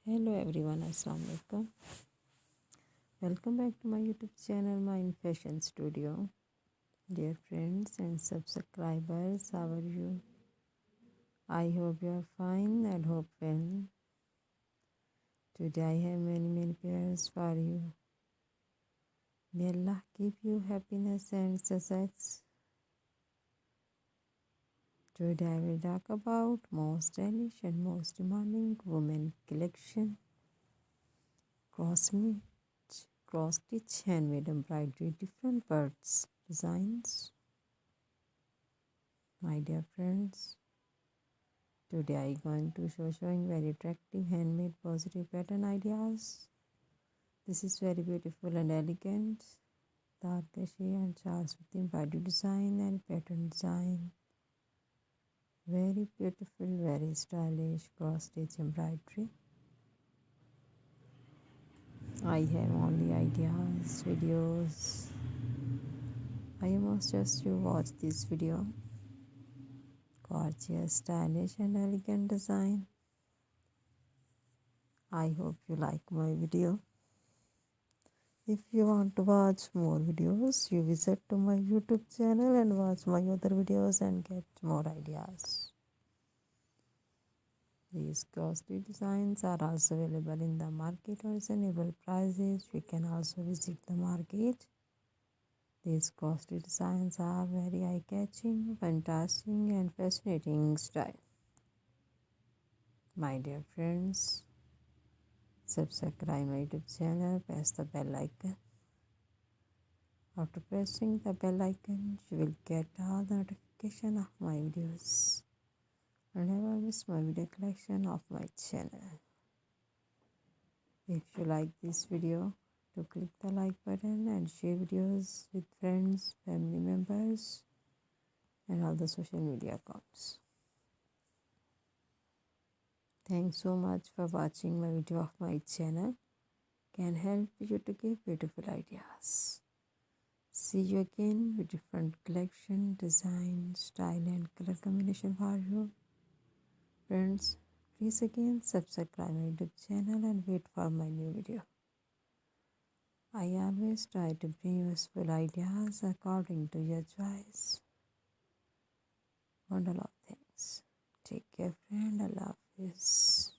Hello everyone, Assalamu alaikum. Welcome back to my YouTube channel, my Fashion Studio. Dear friends and subscribers, how are you? I hope you are fine and hope well. Today I have many prayers for you. May Allah give you happiness and success. Today I will talk about most stylish and most demanding women collection. Cross stitch, handmade embroidery, different birds, designs. My dear friends, today I going to showing very attractive handmade positive pattern ideas. This is very beautiful and elegant. Tarkashi and charts with embroidery design and pattern design. Very beautiful, very stylish cross stitch embroidery. I have only ideas, videos. I must just you watch this video. Gorgeous, stylish and elegant design. I hope you like my video. If you want to watch more videos, you visit to my YouTube channel and watch my other videos and get more ideas. These costly designs are also available in the market at reasonable prices. You can also visit the market. These costly designs are very eye-catching, fantastic and fascinating style. My dear friends, subscribe my YouTube channel, press the bell icon. After pressing the bell icon, you will get all the notification of my videos. Never miss my video collection of my channel. If you like this video, to click the like button and share videos with friends, family members, and all the social media accounts. Thanks so much for watching my video of my channel. Can help you to give beautiful ideas. See you again with different collection, design, style and color combination for you. Friends, please again subscribe my YouTube channel and wait for my new video. I always try to bring useful ideas according to your choice. Bundle of things. Take care friend, Allah Hafiz.